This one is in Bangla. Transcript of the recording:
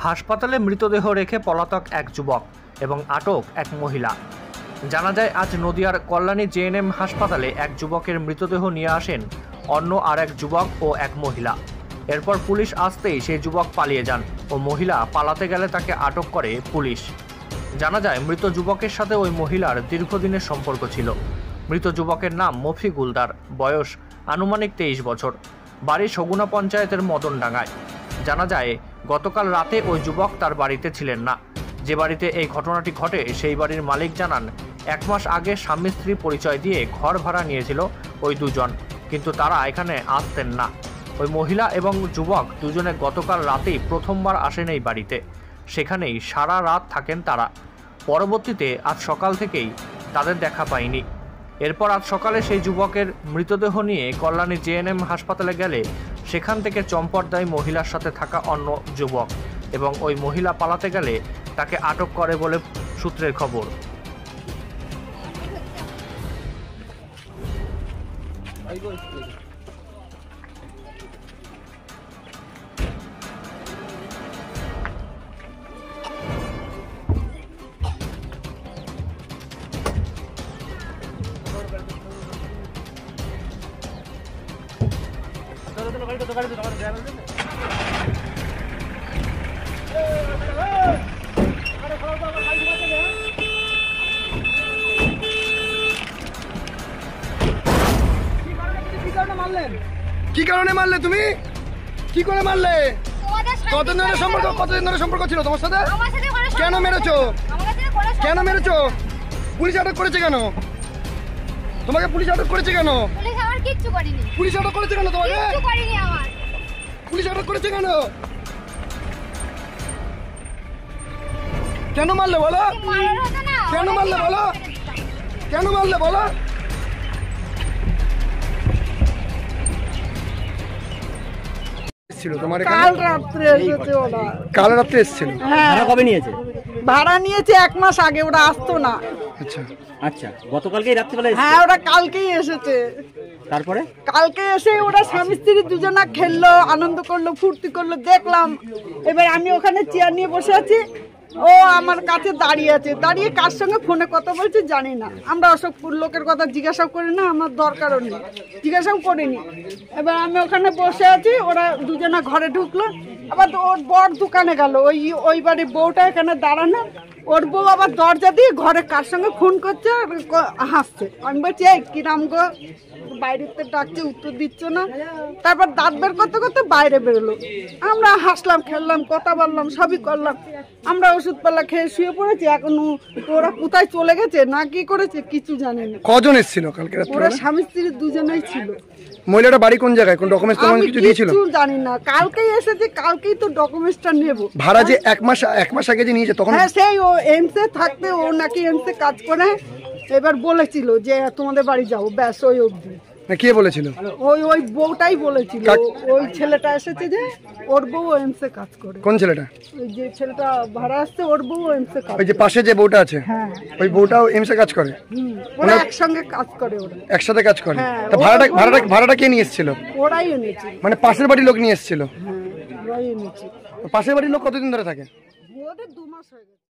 হাসপাতালে মৃতদেহ রেখে পলাতক এক যুবক এবং আটক এক মহিলা। জানা যায় আজ নদিয়ার কল্যাণী জেএনএম হাসপাতালে এক যুবকের মৃতদেহ নিয়ে আসেন অন্য আর এক যুবক ও এক মহিলা। এরপর পুলিশ আসতেই সেই যুবক পালিয়ে যান ও মহিলা পালাতে গেলে তাকে আটক করে পুলিশ। জানা যায় মৃত যুবকের সাথে ওই মহিলার দীর্ঘদিনের সম্পর্ক ছিল। মৃত যুবকের নাম মফিগুলদার, বয়স আনুমানিক 23 বছর, বাড়ি সগুনা পঞ্চায়েতের মদনডাঙ্গায়। জানা যায় গতকাল রাতে ওই যুবক তার বাড়িতে ছিলেন না। যে বাড়িতে এই ঘটনাটি ঘটে সেই বাড়ির মালিক জানান 1 মাস আগে স্বামী স্ত্রী পরিচয় দিয়ে ঘর ভাড়া নিয়েছিল ওই দুজন, কিন্তু তারা এখানে আসতেন না। ওই মহিলা এবং যুবক দুজনে গতকাল রাতেই প্রথমবার আসেন এই বাড়িতে, সেখানেই সারা রাত থাকেন তারা। পরবর্তীতে আজ সকাল থেকেই তাদের দেখা পায়নি। এরপর আজ সকালে সেই যুবকের মৃতদেহ নিয়ে কল্যাণী জেএনএম হাসপাতালে গেলে সেখান থেকে চম্পটদায়ী মহিলার সাথে থাকা অন্য যুবক এবং ওই মহিলা পালাতে গেলে তাকে আটক করে বলে সূত্রের খবর। কি কারণে মারলে তুমি? কি করে মারলে? কতদিন ধরে সম্পর্ক ছিল তোমার সাথে? কেন মেরেছো? কেন মেরেছো? পুলিশ আটক করেছে কেন তোমাকে? পুলিশ আটক করেছে কেন? পুলিশ আটক করেছে কেন তোমাকে? পুলিশ আটক করেছে কেন? কেন মারলে বলো? কেন মারলে বলো? কেন মারলে বলো? কাল রাত্রে এসেছিল। ভাড়া কবে নিয়েছে? ভাড়া নিয়েছে 1 মাস আগে, ওরা আসতো না। আচ্ছা আচ্ছা, গতকালকেই রাত্রিবেলা এসেছে? হ্যাঁ, ওরা কালকেই এসেছে। তারপরে কালকে এসে ওরা স্বামী স্ত্রী দুজনা খেললো, আনন্দ করলো, ফুর্তি করলো, দেখলাম। এবার আমি ওখানে চেয়ার নিয়ে বসে আছি, ও আমার কাছে দাঁড়িয়ে আছে। দাঁড়িয়ে কার সঙ্গে ফোনে কথা বলছে জানি না। আমরা ওসব লোকের কথা জিজ্ঞাসাও করি না, আমার দরকারও নেই, জিজ্ঞাসাও করিনি। এবার আমি ওখানে বসে আছি, ওরা দুজনা ঘরে ঢুকলো। আবার ওর বর দোকানে গেল, ওই বাড়ির বউটা এখানে দাঁড়ানো। ওর বউ আবার দরজা দিয়ে ঘরে কার সঙ্গে ফোন করছে, হাসছে। আমি বলছি এই কিরাম গো, বাইরেতে ডাকছে, উত্তর দিচ্ছ না। তারপর দাঁত বের করতে করতে বাইরে বেরোলো। আমরা হাসলাম, খেললাম, কথা বললাম, সবই করলাম। আমরা ওষুধ পাল্লা খেয়ে শুয়ে পড়েছি। এখন ওরা কোথায় চলে গেছে না কি করেছে কিছু জানি না। কজন এসেছিল কালকে রাতে? ওরা স্বামী স্ত্রী দুজনেই ছিল। মহিলাটা বাড়ি কোন জায়গায়? কোন ডকুমেন্টস তোমাকে কিছু দিয়েছিল? কিছু জানি না, কালকেই এসেছে, কালকেই তো ডকুমেন্টসটা নেব। ভাড়া যে 1 মাস আগে যে নিয়েছে তখন? হ্যাঁ, সেই ও এমসে থাকতে, ও নাকি এমসে কাজ করে। এবার বলেছিল যে তোমাদের বাড়ি যাবো, ব্যাস ওই অবধি। কে বলেছিল? ওই বউটাই বলেছিল। ওই ছেলেটা এসেছে যে, ওর বউ এমসে কাজ করে। কোন ছেলেটা? ওই যে ছেলেটা ভাড়া আসছে, ওর বউ এমসে কাজ। ওই যে পাশে যে বউটা আছে? হ্যাঁ, ওই বউটাও এমসে কাজ করে। ওরা একসঙ্গে কাজ করে, ওরা একসাথে কাজ করে। হ্যাঁ, তা ভাড়াটা কে নিয়ে এসেছিল? ওরাই এনেছে। মানে পাশের বাড়ির লোক নিয়ে এসেছিল? হ্যাঁ, ওরাই এনেছে। পাশের বাড়ির লোক কতদিন ধরে থাকে? ওদের 2 মাস হয়ে গেছে।